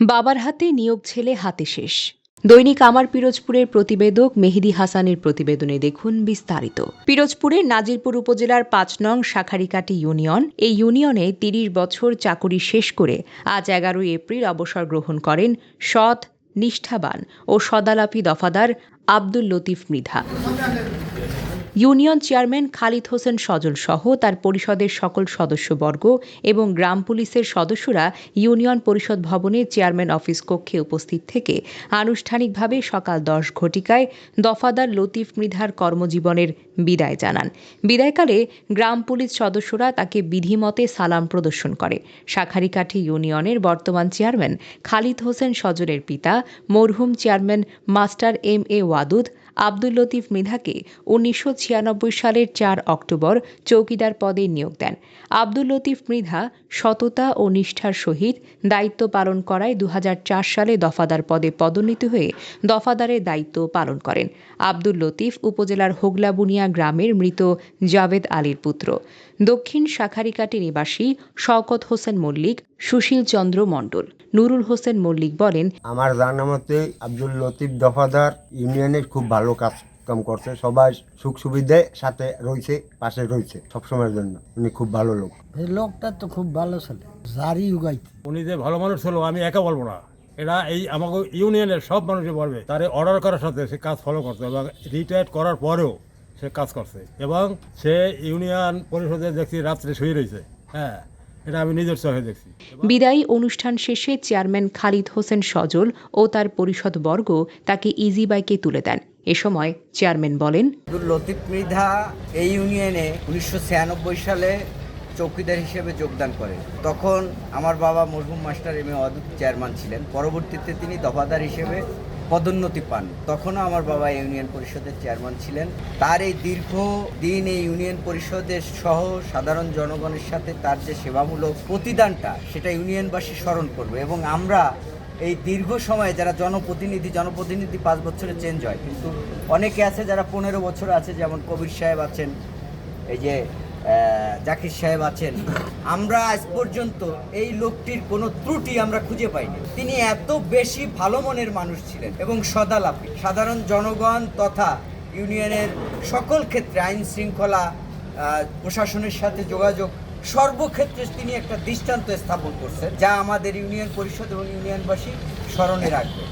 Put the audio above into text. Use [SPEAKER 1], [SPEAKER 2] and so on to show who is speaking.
[SPEAKER 1] বাবার হাতে নিয়োগ ছেলে হাতে শেষ। দৈনিক আমার পিরোজপুরের প্রতিবেদক মেহেদী হাসানের প্রতিবেদনে দেখুন বিস্তারিত। পিরোজপুরের নাজিরপুর উপজেলার ৫ নং শাখারিকাটি ইউনিয়ন, এই ইউনিয়নে ৩০ বছর চাকুরি শেষ করে আজ ১১ এপ্রিল অবসর গ্রহণ করেন সৎ, নিষ্ঠাবান ও সদালাপী দফাদার আব্দুল লতিফ মৃধা। ইউনিয়ন চেয়ারম্যান খালিদ হোসেন সজল সহ তার পরিষদের সকল সদস্যবর্গ এবং গ্রাম পুলিশের সদস্যরা ইউনিয়ন পরিষদ ভবনে চেয়ারম্যান অফিস কক্ষে উপস্থিত থেকে আনুষ্ঠানিকভাবে সকাল ১০ ঘটিকায় দফাদার লতিফ মৃধার কর্মজীবনের বিদায় জানান। বিদায়কালে গ্রাম পুলিশ সদস্যরা তাকে বিধিমতে সালাম প্রদর্শন করে। শাখারিকাঠি ইউনিয়নের বর্তমান চেয়ারম্যান খালিদ হোসেন সজলের পিতা মরহুম chairman master M A. Wadud Abdul Latif মৃধাকে ১৯৯৬ সালের ৪ অক্টোবর চৌকিদার পদে নিয়োগ দেন। আব্দুল লতিফ মৃধা সততা ও নিষ্ঠার সহিত দায়িত্ব পালন করায় ২০০৪ সালে দফাদার পদে পদোন্নীত হয়ে দফাদারের দায়িত্ব পালন করেন। আব্দুল লতিফ উপজেলার হোগলাবুনিয়া গ্রামের মৃত জাভেদ আলীর পুত্র। দক্ষিণ শাখারিকাটি নিবাসী শওকত হোসেন মল্লিক, সুশীল চন্দ্র মণ্ডল, নুরুল হোসেন মল্লিক বলেন,
[SPEAKER 2] আমার জানা মতে আব্দুল লতিফ দফাদার ইউনিয়নের খুব ভালো কাম করছে, সবাই সুখ সুবিধার সাথে রয়েছে, পাশে রয়েছে সবসময়ের জন্য। উনি খুব ভালো লোক।
[SPEAKER 3] এই লোকটা তো খুব ভালো ছেলে, জারি উগাই।
[SPEAKER 4] উনি যে ভালো মানুষ ছিল আমি একা বলবো না, এটা এই আমাকে ইউনিয়নের সব মানুষই বলবে। তার অর্ডার করার সাথে সে কাজ ফলো করছে এবং রিটায়ার করার পরেও সে কাজ করছে এবং সে ইউনিয়ন পরিষদে দেখছি রাত্রে শুয়ে রয়েছে। হ্যাঁ, এটা আমি নিজের চোখে দেখছি।
[SPEAKER 1] বিদায়ী অনুষ্ঠান শেষে চেয়ারম্যান খালিদ হোসেন সজল ও তার পরিষদবর্গ তাকে ইজি বাইকে তুলে দেন। এ সময় চেয়ারম্যান বলেন,
[SPEAKER 5] আব্দুল লতিফ মৃধা এই ইউনিয়নে ১৯৯৬ সালে চৌকিদার হিসেবে যোগদান করেন। তখন আমার বাবা মরহুম মাস্টার এম.এ. ওয়াদুদ চেয়ারম্যান ছিলেন। পরবর্তীতে তিনি দফাদার হিসেবে পদোন্নতি পান। তখনও আমার বাবা ইউনিয়ন পরিষদের চেয়ারম্যান ছিলেন। তার এই দীর্ঘ দিন এই ইউনিয়ন পরিষদের সহ সাধারণ জনগণের সাথে তার যে সেবামূলক প্রতিদানটা, সেটা ইউনিয়নবাসী স্মরণ করবে। এবং আমরা এই দীর্ঘ সময়ে যারা জনপ্রতিনিধি 5 বছরে চেঞ্জ হয়, কিন্তু অনেকে আছে যারা 15 বছর আছে, যেমন কবির সাহেব আছেন, এই যে জাকির সাহেব আছেন। আমরা আজ পর্যন্ত এই লোকটির কোনো ত্রুটি আমরা খুঁজে পাইনি। তিনি এত বেশি ভালো মনের মানুষ ছিলেন এবং সদালাপী। সাধারণ জনগণ তথা ইউনিয়নের সকল ক্ষেত্রে আইন শৃঙ্খলা, প্রশাসনের সাথে যোগাযোগ, সর্বক্ষেত্রে তিনি একটা দৃষ্টান্ত স্থাপন করছেন, যা আমাদের ইউনিয়ন পরিষদ এবং ইউনিয়নবাসী স্মরণে রাখবে।